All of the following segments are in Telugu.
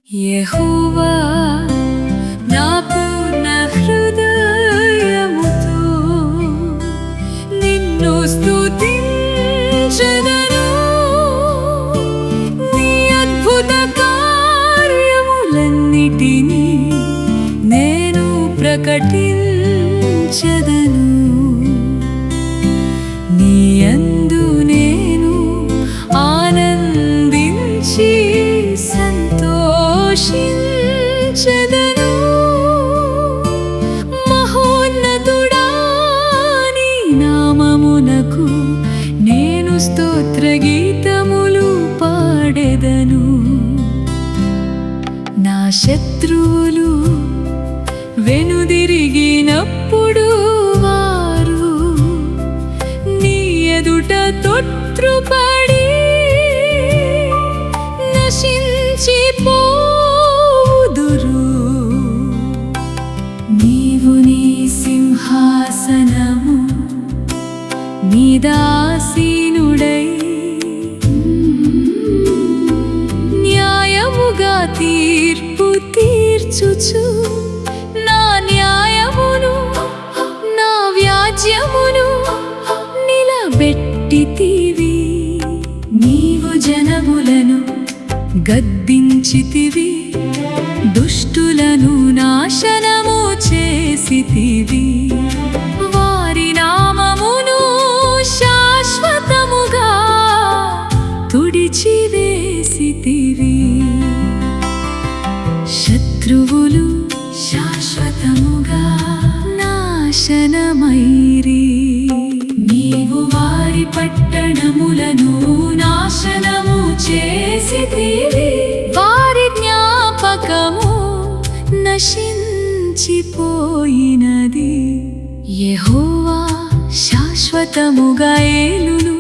యెహోవా నా పూర్ణ హృదయముతో నిన్ను స్తుతించెదను. నీ అద్భుత కార్యములన్నిటినీ నేను ప్రకటించెదను. నీ యందు నేను ఆనందించి సంతోషించెదను. మహోన్నతుడా నీ నామమునకు నేను స్తోత్ర గీతములు పాడెదను. నా శత్రువులు వెనుదిరిగినప్పుడు వారు నీ ఎదుట తొట్రుపడి నశించిపోదురు. నీవు నీ సింహాసనము మీద ఆసీనుడై న్యాయముగా తీర్పు తీర్చుచు నా న్యాయమును నా వ్యాజ్యమును నిలబెట్టితివి. నీవు జనములను గద్దించితివి, దుష్టులను నాశనము చేసితివి. వారి నామమును శాశ్వతముగా తుడిచివేసితివి. శత్రువులు శాశ్వతముగా నాశనమైరి. నీవు వారి పట్టణములను నాశనము చేసితివి. వారి జ్ఞాపకము నశించిపోయినది. యెహోవా శాశ్వతముగా ఏలును.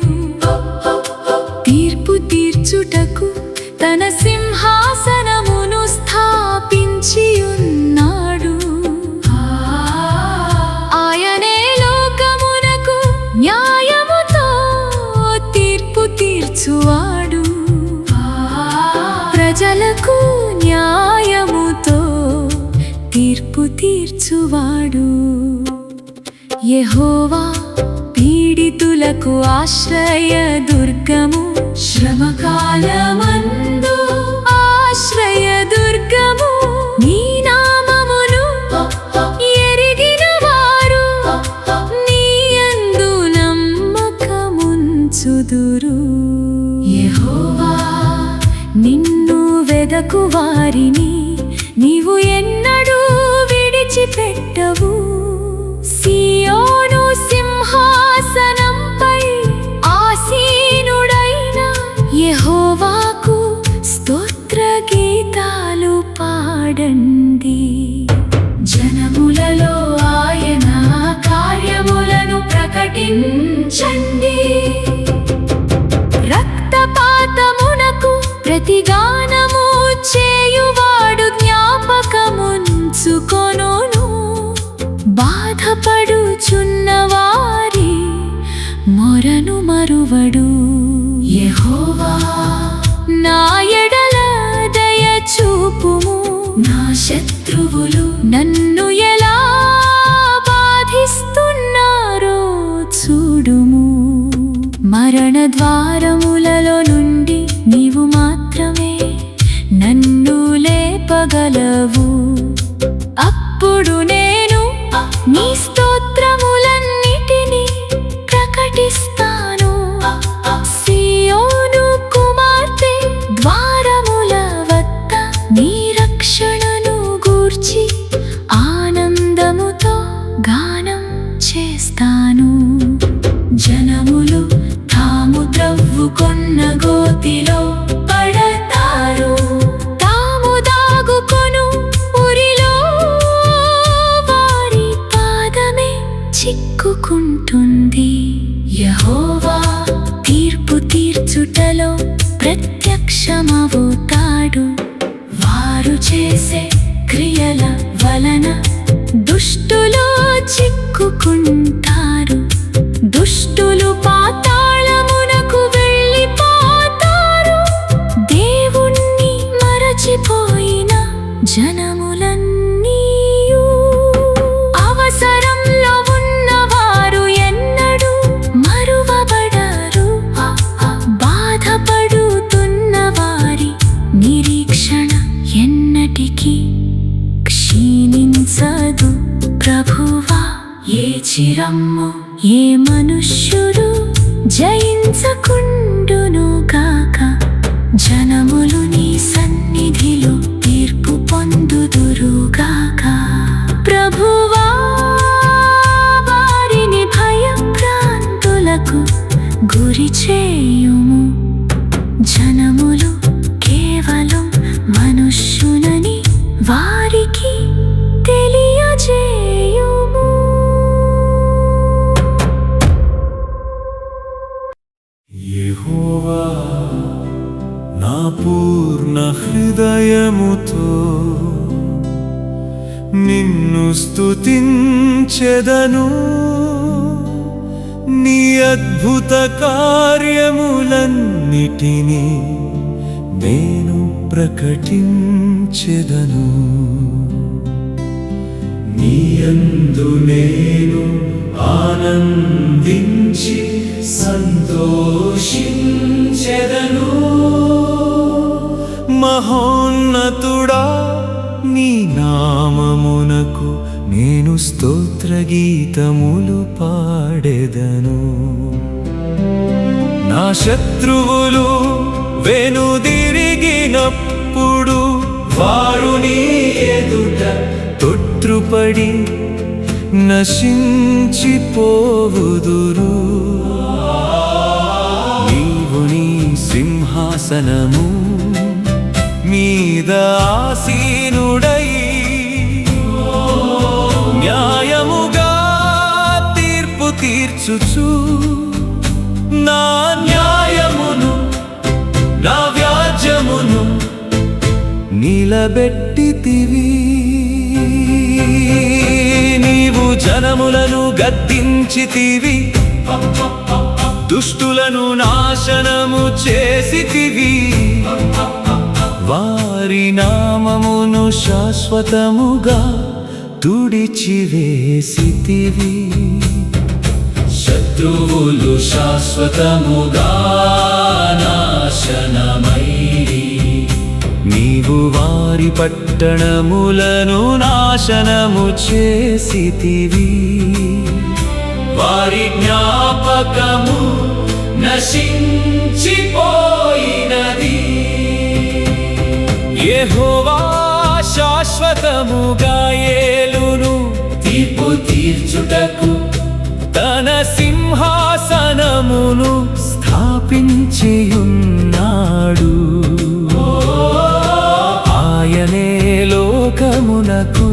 తీర్పు తీర్చుటకు తన సింహాసనమును స్థాపించి ఉన్నాడు. ఆయనే లోకమునకు న్యాయముతో తీర్పు తీర్చువాడు. ప్రజలకు న్యాయముతో తీర్పు తీర్చువాడు. యెహోవా పీడితులకు ఆశ్రయ దుర్గము, శ్రమకాలమందు ఆశ్రయ దుర్గము. నీ నామమును ఎరిగిన వారు నీ యందు నమ్మకముంచుదురు. యెహోవా నిన్ను వెదకు వారిని నీవు ఎన్నడూ విడిచిపెట్టవు. సీయోను సింహాసనంపై ఆసీనుడైన యెహోవాకు స్తోత్ర గీతాలు పాడండి. జనములలో ఆయన కార్యములను ప్రకటించండి. రక్తపాతమునకు ప్రతిగానము చేయువాడు జ్ఞాపకముంచుకొనును. బాధపడుచున్నవారి మొరను మరువడు. యెహోవా నా ఎడల దయ చూపుము. నా శత్రువులు నన్ను ఎలా బాధిస్తున్నారో చూడుము. మరణ ద్వారములలో నుండి నీవు మాత్రమే నన్ను లేపగలవు. అప్పుడు నేను నీ స్తోత్రములన్నిటినీ ప్రకటిస్తాను. సీయోను కుమార్తె ద్వారముల వద్ద నీ రక్షణను గూర్చి ఆనందముతో గానం చేస్తాను. జనములు తాము త్రవ్వుకొన్న గోతిలో పడతారు. తాము దాగుకొను ఉరిలో వారి పాదమే చిక్కుకుంటుంది. యెహోవా తీర్పు తీర్చుటలో ప్రత్యక్షమవుతాడు. వారు చేసే క్రియల వలన దుష్టులు చిక్కుకుంటారు. దుష్టులు పాతాళమునకు వెళ్ళిపోతారు. దేవుణ్ణి మరచిపోయి జనములన్నీయు అవసరంలో ఉన్నవారు ఎన్నడూ మరువబడరు. బాధపడుతున్న వారి నిరీక్షణ ఎన్నటికీ క్షీణించదు. ప్రభువా ఏ చిరమ్ము ఏ మనుష్యుడు జయించకుండును గాక. జనములు నీ సన్నిధిలో తీర్పు పొందుదురుగాక. ప్రభువా వారిని భయభ్రాంతులకు గురి చేయుము. జనములు కేవలం మనుష్యులని వారికి తెలియజేయుము. యెహోవా నా పూర్ణ హృదయముతో నిన్ను స్తుతించెదను. నీ అద్భుత కార్యములన్నిటినీ నేను ప్రకటించెదను. నీయందు నేను ఆనందించి సంతోషించెదను. మహోన్నతుడా నీ నామమునకు నేను స్తోత్రగీతములు పాడెదను. నా శత్రువులు వెనుదిరిగినప్పుడు వారు నీ ఎదుట తొట్రుపడి నశించిపోవుదురు. నీవు నీ సింహాసనము మీద ఆసీనుడై న్యాయముగా తీర్పు తీర్చుచు నా న్యాయమును నా వ్యాజ్యమును నిలబెట్టితివి. నీవు జనములను గద్దించితివి, దుష్టులను నాశనము చేసితివి. వారి నామమును శాశ్వతముగా తుడిచివేసితివి. శత్రువులు శాశ్వతముగా నాశనమైరి. నీవు వారి పట్టణములను నాశనము చేసితివి. వారి జ్ఞాపకము నశించిపోయినది. యెహోవా శాశ్వతముగా ఏలును. తీర్పు తీర్చుటకు తన సింహాసనమును స్థాపించియున్నాడు. ఆయనే లోకమునకు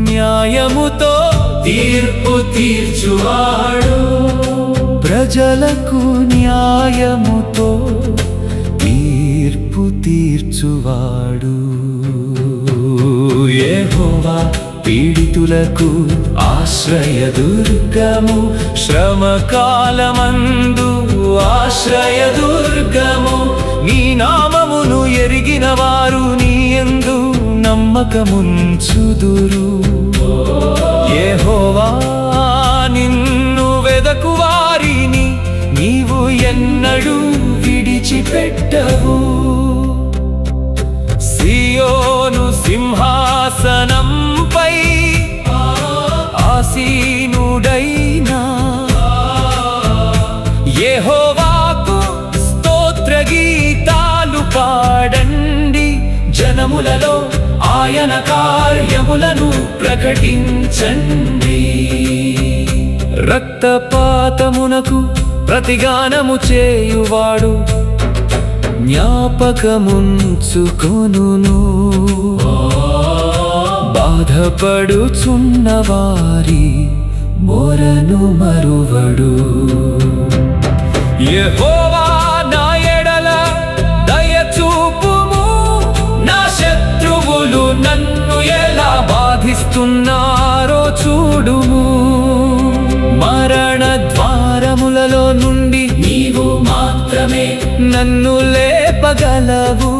న్యాయముతో తీర్పు తీర్చువాడు. ప్రజలకు న్యాయముతో తీర్పు తీర్చువాడు. యెహోవా పీడితులకు ఆశ్రయదుర్గము, శ్రమకాలమందు ఆశ్రయదుర్గము. నీ నామమును ఎరిగిన వారు నీ యందు నమ్మకముంచుదురు. యెహోవా నిన్ను వెదకు వారిని నీవు ఎన్నడూ విడిచిపెట్టవు. సియోను సింహాసనంపై ఆసీనుడైనా యెహోవాకు స్తోత్రగీతాలు పాడండి. జనములలో ఆయన కార్యములను ప్రకటించండి. రక్తపాతమునకు ప్రతిగానము చేయువాడు జ్ఞాపకముంచుకొనును. బాధపడుచున్న వారి మొరను మరువడు. యెహోవా నా ఎడల దయచూపుము. నా శత్రువులు నన్ను ఎలా బాధిస్తున్నారో చూడుము. మరణ ద్వారములలో నుండి నీవు మాత్రమే నన్ను లేపగలవు.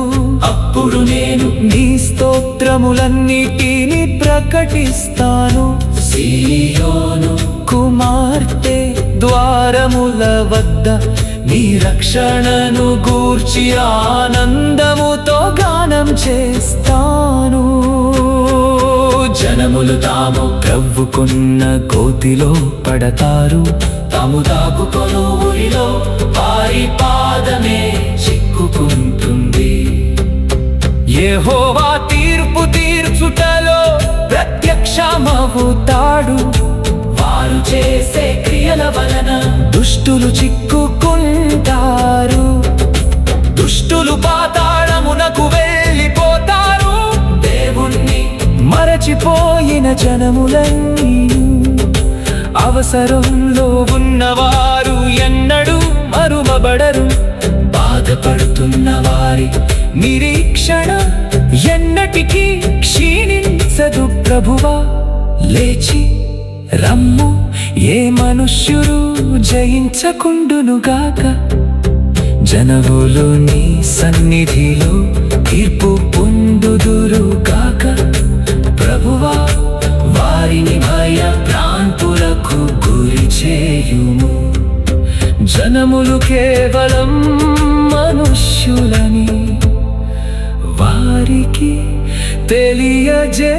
అప్పుడు నేను నీ స్తోత్ర మార్గములన్నిటిని ప్రకటిస్తాను. సీయోను కుమార్తె ద్వారముల వద్ద నీ రక్షణను గూర్చి ఆనందముతో గానం చేస్తాను. జనములు తాము త్రవ్వుకున్న గోతిలో పడతారు, తాము దాపుకొను ఊరిలో వారి పాదమే చిక్కుకుంటుంది. యెహోవా తీర్పు తీర్చుటలో ప్రత్యక్షమవుతాడు. వారు చేసే క్రియల వలన దుష్టులు చిక్కుకుంటారు. దుష్టులు పాతాళమునకు వెళ్ళిపోతారు. దేవుణ్ణి మరచిపోయిన జనములన్నీ అవసరంలో ఉన్నవారు ఎన్నడూ మరువబడరు. బాధపడుతున్న వారి నిరీక్షణ ఎన్నటికీ క్షీణించదు. ప్రభువా లేచి రమ్ము, ఏ మనుష్యుడు జయించకుండునుగాక. జనములు నీ సన్నిధిలో తీర్పు పొందుదురుగాక. ప్రభువా వారిని భయ భ్రాంతులకు గురి చేయుము. జనములు కేవలం మనుష్యులని వారికి తెలియజేయుము.